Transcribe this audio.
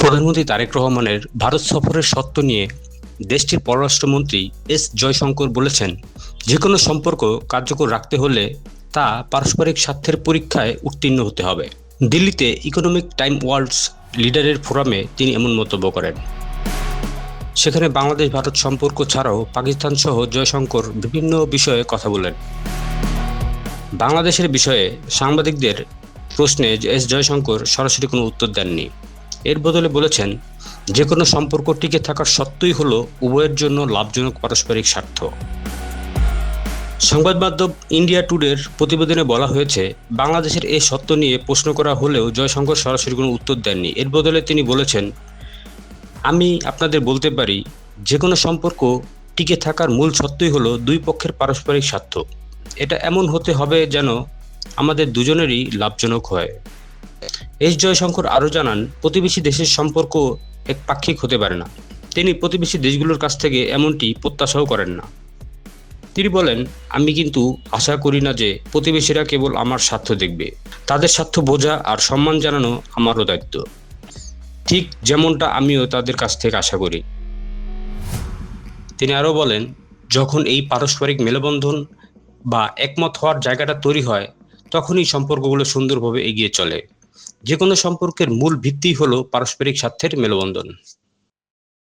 প্রধানমন্ত্রী তারেক রহমানের ভারত সফরের সত্ত্ব নিয়ে দেশটির পররাষ্ট্রমন্ত্রী এস জয়শঙ্কর বলেছেন, যেকোনো সম্পর্ক কার্যকর রাখতে হলে তা পারস্পরিক স্বার্থের পরীক্ষায় উত্তীর্ণ হতে হবে। দিল্লিতে ইকোনমিক টাইম ওয়ার্ল্ডস লিডারের ফোরামে তিনি এমন মন্তব্য করেন। সেখানে বাংলাদেশ ভারত সম্পর্ক ছাড়াও পাকিস্তান সহ জয়শঙ্কর বিভিন্ন বিষয়ে কথা বলেন। বাংলাদেশের বিষয়ে সাংবাদিকদের প্রশ্নে এস জয়শঙ্কর সরাসরি কোনো উত্তর দেননি। এর বদলে বলেছেন, যে কোনো সম্পর্ক টিকে থাকার সত্যই হলো উভয়ের জন্য লাভজনক পারস্পরিক স্বার্থ। সংবাদ মাধ্যম ইন্ডিয়া টুডের প্রতিবেদনে বলা হয়েছে, বাংলাদেশের এই সত্য নিয়ে প্রশ্ন করা হলেও জয়শঙ্কর সরাসরি কোনো উত্তর দেননি। এর বদলে তিনি বলেছেন, আমি আপনাদের বলতে পারি, যে কোনো সম্পর্ক টিকে থাকার মূল সত্যই হলো দুই পক্ষের পারস্পরিক স্বার্থ। এটা এমন হতে হবে যেন আমাদের দুজনেরই লাভজনক হয়। এস জয়শঙ্কর আরও জানান, প্রতিবেশী দেশের সম্পর্ক একপাক্ষিক হতে পারে না। তিনি প্রতিবেশী দেশগুলোর কাছ থেকে এমনটি প্রত্যাশাও করেন না। তিনি বলেন, আমি কিন্তু আশা করি না যে প্রতিবেশীরা কেবল আমার স্বার্থ দেখবে। তাদের স্বার্থ বোঝা আর সম্মান জানানো আমারও দায়িত্ব, ঠিক যেমনটা আমিও তাদের কাছ থেকে আশা করি। তিনি আরও বলেন, যখন এই পারস্পরিক মেলবন্ধন বা একমত হওয়ার জায়গাটা তৈরি হয়, তখনই সম্পর্কগুলো সুন্দরভাবে এগিয়ে চলে। যে কোনো সম্পর্কের মূল ভিত্তি হলো পারস্পরিক স্বার্থের মেলবন্ধন।